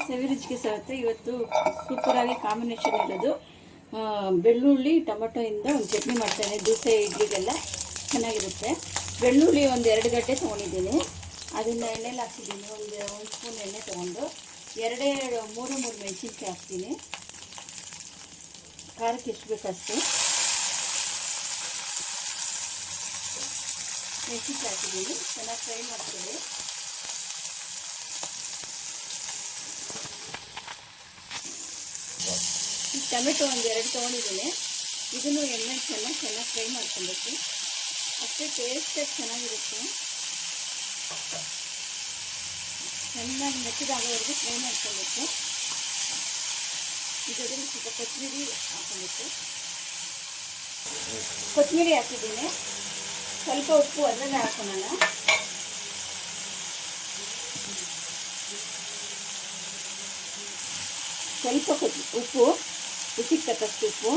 Friends, ಸವಿರುಚಿಗೆ ಸ್ವಾಗತ. ಇವತ್ತು ಸೂಪರಾಗಿ ಕಾಂಬಿನೇಷನ್ ಇರೋದು ಬೆಳ್ಳುಳ್ಳಿ ಟೊಮೆಟೊಯಿಂದ ಒಂದು ಚಟ್ನಿ ಮಾಡ್ತಾನೆ. ದೋಸೆ ಇಡ್ಲಿಗೆಲ್ಲ ಚೆನ್ನಾಗಿರುತ್ತೆ. ಬೆಳ್ಳುಳ್ಳಿ ಒಂದು 2 ಗಡ್ಡೆ ತೊಗೊಂಡಿದ್ದೀನಿ. ಅದನ್ನು ಎಣ್ಣೆಲಿ ಹಾಕ್ತಿದ್ದೀನಿ. ಒಂದು ಸ್ಪೂನ್ ಎಣ್ಣೆ ತೊಗೊಂಡು 3 ಮೆಣಸಿನ್ಕಾಯಿ ಹಾಕ್ತೀನಿ. ಖಾರಕ್ಕೆ ಎಷ್ಟು ಬೇಕಷ್ಟು ಮೆಣಸಿನ್ಕಾಯಿ ಹಾಕಿದ್ದೀನಿ. ಚೆನ್ನಾಗಿ ಫ್ರೈ ಮಾಡ್ತೀನಿ. ಟೊಮೆಟೊ ಒಂದು 2 ತೊಗೊಂಡಿದ್ದೀನಿ. ಇದನ್ನು ಎಣ್ಣೆ ಚೆನ್ನಾಗಿ ಫ್ರೈ ಮಾಡ್ಕೊಬೇಕು. ಅಷ್ಟೇ ಟೇಸ್ಟಾಗಿ ಚೆನ್ನಾಗಿರುತ್ತೆ. ಚೆನ್ನಾಗಿ ಮೆತ್ತಗಾಗೋವರೆಗೂ ಫ್ರೈ ಮಾಡ್ಕೊಬೇಕು. ಇದರಲ್ಲಿ ಸ್ವಲ್ಪ ಕೊತ್ತಂಬರಿ ಹಾಕೊಬೇಕು. ಕೊತ್ತಂಬರಿ ಹಾಕಿದ್ದೀನಿ. ಸ್ವಲ್ಪ ಉಪ್ಪು ಅದರಲ್ಲೇ ಹಾಕೋಣ. ಸ್ವಲ್ಪ ಉಪ್ಪು, ರುಚಿಗೆ ತಕ್ಕಷ್ಟು ಉಪ್ಪು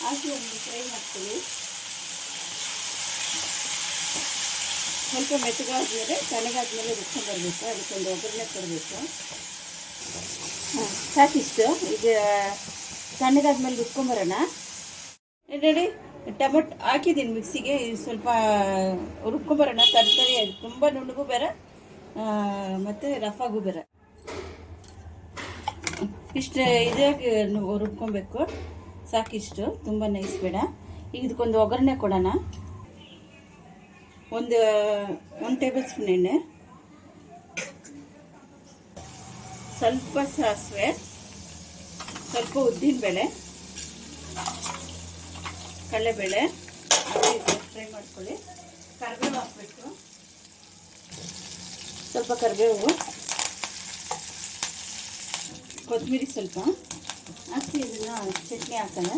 ಹಾಕಿ ಒಂದು ಫ್ರೈ ಮಾಡ್ತೀವಿ. ಸ್ವಲ್ಪ ಮೆತ್ತಗಾದ್ಮೇಲೆ ತಣ್ಣಗಾದ್ಮೇಲೆ ರುಚ್ಕೊಂಡ್ಬರ್ಬೇಕು. ಅದಕ್ಕೊಂದು ಒಗ್ಗರಣೆ ಕೊಡಬೇಕು. ಸಾಕಿಷ್ಟು. ಈಗ ತಣ್ಣಗಾದ್ಮೇಲೆ ರುಚ್ಕೊಂಬರೋಣ. ನೋಡಿ, ಟೊಮೆಟೊ ಹಾಕಿದ್ದೀನಿ ಮಿಕ್ಸಿಗೆ. ಸ್ವಲ್ಪ ರುಬ್ಕೊಂಬರೋಣ. ತರಕಾರಿ ತುಂಬ ನುಣ್ಣಗೂ ಬೇಡ ಮತ್ತು ರಫಾಗೂ ಬೇಡ. ಇಷ್ಟು ಇದಾಗಿ ರುಬ್ಕೊಬೇಕು. ಸಾಕಿಷ್ಟು, ತುಂಬ ನೈಸ್ ಬೇಡ. ಈಗ ಇದಕ್ಕೊಂದು ಒಗ್ಗರಣೆ ಕೊಡೋಣ. ಒಂದು 1 ಟೇಬಲ್ ಸ್ಪೂನ್ ಎಣ್ಣೆ, ಸ್ವಲ್ಪ ಸಾಸಿವೆ, ಸ್ವಲ್ಪ ಉದ್ದಿನಬೇಳೆ, ಕಡಲೆಬೇಳೆ ಫ್ರೈ ಮಾಡ್ಕೊಳ್ಳಿ. ಕರಿಬೇವು ಹಾಕಬೇಕು. ಸ್ವಲ್ಪ ಕರಿಬೇವು, ಕೊತ್ತಂಬರಿ ಸ್ವಲ್ಪ ಹಾಕಿ ಇದನ್ನು ಚಟ್ನಿ ಹಾಕೋಣ.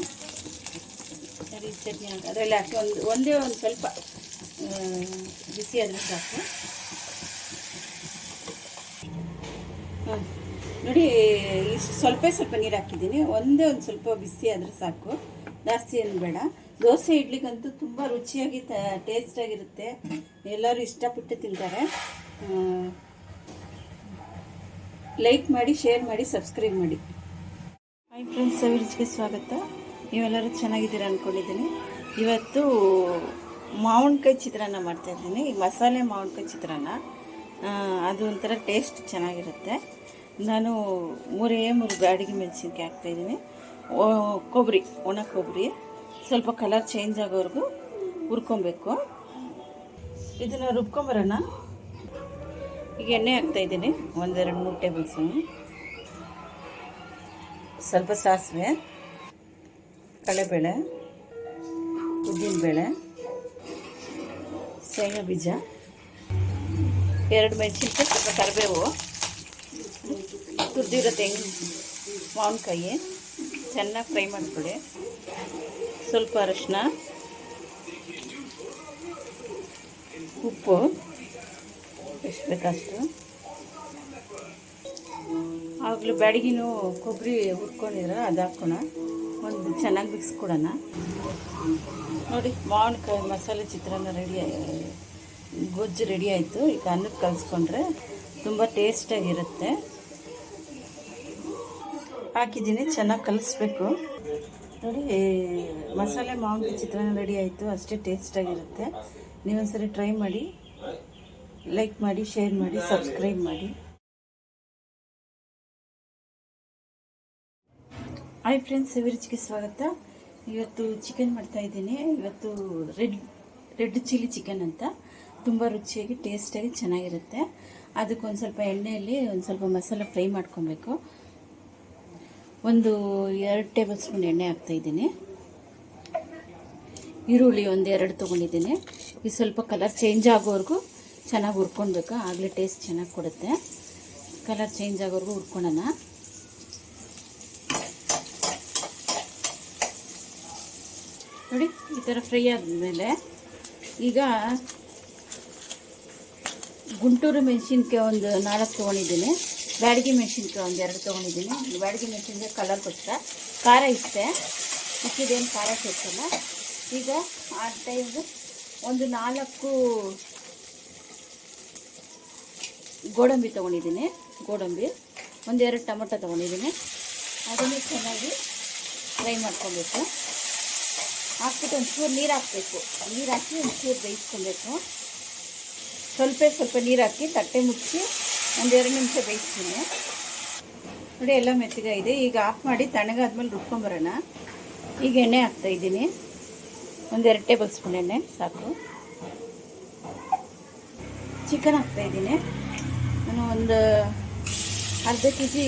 ಸರಿ, ಚಟ್ನಿ ಹಾಕಿ ಅದರಲ್ಲಿ ಹಾಕಿ ಒಂದೇ ಒಂದು ಸ್ವಲ್ಪ ಬಿಸಿ ಆದರೆ ಸಾಕು. ನೋಡಿ, ಇಷ್ಟು ಸ್ವಲ್ಪ ನೀರು ಹಾಕಿದ್ದೀನಿ. ಒಂದೇ ಒಂದು ಸ್ವಲ್ಪ ಬಿಸಿ ಆದರೆ ಸಾಕು, ಜಾಸ್ತಿ ಏನು ಬೇಡ. ದೋಸೆ ಇಡ್ಲಿಗಂತೂ ತುಂಬ ರುಚಿಯಾಗಿ ಟೇಸ್ಟಾಗಿರುತ್ತೆ. ಎಲ್ಲರೂ ಇಷ್ಟಪಟ್ಟು ತಿಂತಾರೆ. ಲೈಕ್ ಮಾಡಿ, ಶೇರ್ ಮಾಡಿ, ಸಬ್ಸ್ಕ್ರೈಬ್ ಮಾಡಿ. ಹಾಯ್ ಫ್ರೆಂಡ್ಸ್, ಸವಿರುಚಿಗೆ ಸ್ವಾಗತ. ನೀವೆಲ್ಲರೂ ಚೆನ್ನಾಗಿದ್ದೀರಾ ಅಂದ್ಕೊಂಡಿದ್ದೀನಿ. ಇವತ್ತು ಮಾವಿನಕಾಯಿ ಚಿತ್ರಾನ್ನ ಮಾಡ್ತಾಯಿದ್ದೀನಿ. ಈ ಮಸಾಲೆ ಮಾವಿನಕಾಯಿ ಚಿತ್ರಾನ್ನ, ಅದು ಒಂಥರ ಟೇಸ್ಟ್ ಚೆನ್ನಾಗಿರುತ್ತೆ. ನಾನು 3 ಬ್ಯಾಡಗಿ ಮೆಣಸಿನ್ಕಾಯಿ ಹಾಕ್ತಾಯಿದ್ದೀನಿ. ಕೊಬ್ಬರಿ, ಒಣ ಕೊಬ್ಬರಿ ಸ್ವಲ್ಪ ಕಲರ್ ಚೇಂಜ್ ಆಗೋವರೆಗೂ ಹುರ್ಕೊಬೇಕು. ಇದನ್ನು ರುಬ್ಕೊಂಬರೋಣ. ಈಗ ಎಣ್ಣೆ ಹಾಕ್ತಾಯಿದ್ದೀನಿ. 1-2-3 ಟೇಬಲ್ ಸ್ಪೂನ್. ಸ್ವಲ್ಪ ಸಾಸಿವೆ, ಕಡಲೆಬೇಳೆ, ಉದ್ದಿನಬೇಳೆ, ಶೇಂಗಾ ಬೀಜ, 2 ಮೆಣಸಿನ್ಕಾಯಿ, ಸ್ವಲ್ಪ ಕರಿಬೇವು, ತುರಿದಿರೋ ಮಾವಿನಕಾಯಿ ಚೆನ್ನಾಗಿ ಫ್ರೈ ಮಾಡ್ಕೊಳ್ಳಿ. ಸ್ವಲ್ಪ ಅರಿಶಿನ, ಉಪ್ಪು ಎಷ್ಟು ಬೇಕಷ್ಟು. ಆಗಲೂ ಬ್ಯಾಡಗಿನೂ ಕೊಬ್ಬರಿ ಹುರ್ಕೊಂಡಿದ್ರೆ ಅದು ಹಾಕೋಣ. ಒಂದು ಚೆನ್ನಾಗಿ ಮಿಕ್ಸ್ ಕೊಡೋಣ. ನೋಡಿ, ಮಾವಿನಕಾಯಿ ಮಸಾಲೆ ಚಿತ್ರಾನ್ನ ಗೊಜ್ಜು ರೆಡಿ ಆಯಿತು. ಈಗ ಅನ್ನಕ್ಕೆ ಕಲಿಸ್ಕೊಂಡ್ರೆ ತುಂಬ ಟೇಸ್ಟಾಗಿರುತ್ತೆ. ಹಾಕಿದ್ದೀನಿ, ಚೆನ್ನಾಗಿ ಕಲಿಸ್ಬೇಕು. ನೋಡಿ, ಮಸಾಲೆ ಮಾವಿನಕಾಯಿ ಚಿತ್ರಾನ್ನ ರೆಡಿ ಆಯಿತು. ಅಷ್ಟೇ ಟೇಸ್ಟಾಗಿರುತ್ತೆ. ನೀವೊಂದ್ಸರಿ ಟ್ರೈ ಮಾಡಿ, ಲೈಕ್ ಮಾಡಿ, ಶೇರ್ ಮಾಡಿ, ಸಬ್ಸ್ಕ್ರೈಬ್ ಮಾಡಿ. ಹಾಯ್ ಫ್ರೆಂಡ್ಸ್, ಸವಿರುಚಿಗೆ ಸ್ವಾಗತ. ಇವತ್ತು ಚಿಕನ್ ಮಾಡ್ತಾಯಿದ್ದೀನಿ. ಇವತ್ತು ರೆಡ್ ಚಿಲ್ಲಿ ಚಿಕನ್ ಅಂತ. ತುಂಬ ರುಚಿಯಾಗಿ ಟೇಸ್ಟಾಗಿ ಚೆನ್ನಾಗಿರುತ್ತೆ. ಅದಕ್ಕೊಂದು ಸ್ವಲ್ಪ ಎಣ್ಣೆಯಲ್ಲಿ ಒಂದು ಸ್ವಲ್ಪ ಮಸಾಲೆ ಫ್ರೈ ಮಾಡ್ಕೊಬೇಕು. 2 ಟೇಬಲ್ ಸ್ಪೂನ್ ಎಣ್ಣೆ ಹಾಕ್ತಾಯಿದ್ದೀನಿ. ಈರುಳ್ಳಿ 2 ತೊಗೊಂಡಿದ್ದೀನಿ. ಇದು ಸ್ವಲ್ಪ ಕಲರ್ ಚೇಂಜ್ ಆಗೋವರೆಗೂ ಚೆನ್ನಾಗಿ ಹುರ್ಕೊಳ್ಬೇಕು. ಆಗಲೇ ಟೇಸ್ಟ್ ಚೆನ್ನಾಗಿ ಕೊಡುತ್ತೆ. ಕಲರ್ ಚೇಂಜ್ ಆಗೋವರೆಗೂ ಹುರ್ಕೊಳ್ಳೋಣ. ನೋಡಿ, ಈ ಥರ ಫ್ರೈ ಆದಮೇಲೆ ಈಗ ಗುಂಟೂರು ಮೆಣಸಿನ್ಕಾಯಿ 4 ತೊಗೊಂಡಿದ್ದೀನಿ. ಬ್ಯಾಡಗಿ ಮೆಣಸಿನ್ಕಾಯಿ 2 ತೊಗೊಂಡಿದ್ದೀನಿ. ಬ್ಯಾಡಗಿ ಮೆಣಸಿನ್ಕಾಯಿ ಕಲರ್ಗೋಸ್ಕರ. ಖಾರ ಇಷ್ಟೇ, ಇಕ್ಕಿದೇನು ಖಾರ ಸೇರ್ಸಲ್ಲ. ಈಗ ಆ ಟೈಮ್ಗೆ 4 ಗೋಡಂಬಿ ತೊಗೊಂಡಿದ್ದೀನಿ. ಗೋಡಂಬಿ ಒಂದೆರಡು ಟೊಮೊಟೊ ತೊಗೊಂಡಿದ್ದೀನಿ. ಅದನ್ನು ಚೆನ್ನಾಗಿ ಫ್ರೈ ಮಾಡ್ಕೊಬೇಕು. ಹಾಕ್ಬಿಟ್ಟು ಒಂಚೂರು ನೀರು ಹಾಕಬೇಕು. ನೀರು ಹಾಕಿ ಒಂಚೂರು ಬೇಯಿಸ್ಕೊಬೇಕು. ಸ್ವಲ್ಪ ನೀರು ಹಾಕಿ ತಟ್ಟೆ ಮುಚ್ಚಿ ಒಂದೆರಡು ನಿಮಿಷ ಬೇಯಿಸ್ತೀನಿ. ನೋಡಿ ಎಲ್ಲ ಮೆತ್ತಗೆ ಇದೆ. ಈಗ ಆಫ್ ಮಾಡಿ ತಣ್ಣಗಾದ್ಮೇಲೆ ರುಬ್ಕೊಂಬರೋಣ. ಈಗ ಎಣ್ಣೆ ಹಾಕ್ತಾಯಿದ್ದೀನಿ. ಒಂದೆರಡು ಟೇಬಲ್ ಸ್ಪೂನ್ ಎಣ್ಣೆ ಸಾಕು. ಚಿಕನ್ ಹಾಕ್ತಾಯಿದ್ದೀನಿ. ನಾನು ಒಂದು ಅರ್ಧ ಕೆ ಜಿ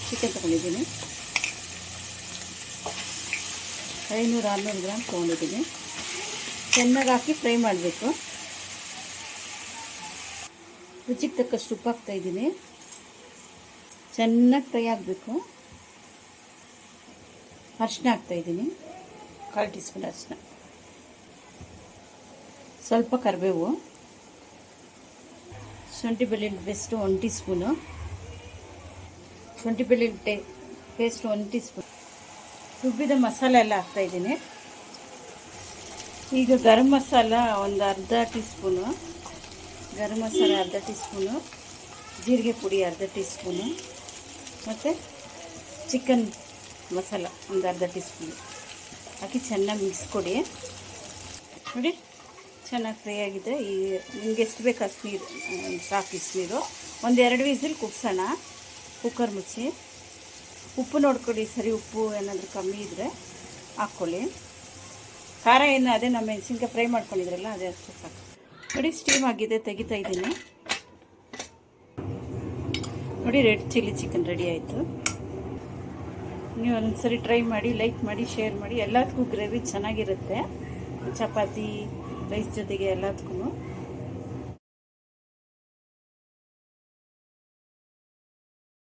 ಚಿಕನ್ ತೊಗೊಂಡಿದ್ದೀನಿ. 500-600 ಗ್ರಾಮ್ ತೊಗೊಂಡಿದ್ದೀನಿ. ಚೆನ್ನಾಗಿ ಹಾಕಿ ಫ್ರೈ ಮಾಡಬೇಕು. ರುಚಿಗೆ ತಕ್ಕಷ್ಟು ಉಪ್ಪು ಹಾಕ್ತಾಯಿದ್ದೀನಿ. ಚೆನ್ನಾಗಿ ಫ್ರೈ ಆಗಬೇಕು. ಅರಿಶಿನ ಹಾಕ್ತಾಯಿದ್ದೀನಿ, 1/4 ಟೀ ಸ್ಪೂನ್ ಅರಿಶಿನ. ಸ್ವಲ್ಪ ಕರಿಬೇವು, ಶುಂಠಿ ಬೆಳ್ಳುಳ್ಳಿ ಪೇಸ್ಟು 1 ಟೀ ಸ್ಪೂನು, ಶುಂಠಿ ಬೆಳ್ಳುಳ್ಳಿ ಪೇಸ್ಟು 1 ಟೀ ಸ್ಪೂನ್, ರುಬ್ಬಿದ ಮಸಾಲೆ ಎಲ್ಲ ಹಾಕ್ತಾಯಿದ್ದೀನಿ. ಈಗ ಗರಂ ಮಸಾಲ ಒಂದು ಅರ್ಧ ಟೀ ಸ್ಪೂನು, ಗರಂ ಮಸಾಲ ಅರ್ಧ ಟೀ ಸ್ಪೂನು, ಜೀರಿಗೆ ಪುಡಿ ಅರ್ಧ ಟೀ ಸ್ಪೂನು, ಮತ್ತು ಚಿಕನ್ ಮಸಾಲ ಒಂದು ಅರ್ಧ ಟೀ ಸ್ಪೂನು ಹಾಕಿ ಚೆನ್ನಾಗಿ ಮಿಕ್ಸ್ ಕೊಡಿ. ನೋಡಿ ಚೆನ್ನಾಗಿ ಫ್ರೈ ಆಗಿದೆ. ಈಗ ನಿಮ್ಗೆ ಎಷ್ಟು ಬೇಕು ಅಷ್ಟು ನೀರು, ಸಾಕು ಇಷ್ಟು ನೀರು. 1-2 ವಿಸಿಲ್ ಕುಗ್ಸೋಣ. ಕುಕ್ಕರ್ ಮುಚ್ಚಿ ಉಪ್ಪು ನೋಡ್ಕೊಳ್ಳಿ, ಸರಿ ಉಪ್ಪು ಏನಾದರೂ ಕಮ್ಮಿ ಇದ್ದರೆ ಹಾಕ್ಕೊಳ್ಳಿ. ಖಾರ ಏನು ಅದೇ ನಮ್ಮ ಮೆಣಸಿನ್ಕಾಯಿ ಫ್ರೈ ಮಾಡ್ಕೊಂಡಿದ್ರಲ್ಲ ಅದೇ ಅಷ್ಟು ಸಾಕು. ನೋಡಿ ಸ್ಟೀಮ್ ಆಗಿದೆ, ತೆಗಿತಾ ಇದ್ದೀನಿ. ನೋಡಿ ರೆಡ್ ಚಿಲ್ಲಿ ಚಿಕನ್ ರೆಡಿ ಆಯಿತು. ನೀವು ಒಂದ್ಸರಿ ಟ್ರೈ ಮಾಡಿ, ಲೈಕ್ ಮಾಡಿ, ಶೇರ್ ಮಾಡಿ. ಎಲ್ಲದಕ್ಕೂ ಗ್ರೇವಿ ಚೆನ್ನಾಗಿರುತ್ತೆ. ಚಪಾತಿ ರೈಸ್ ಜೊತೆಗೆ ಎಲ್ಲದಕ್ಕೂ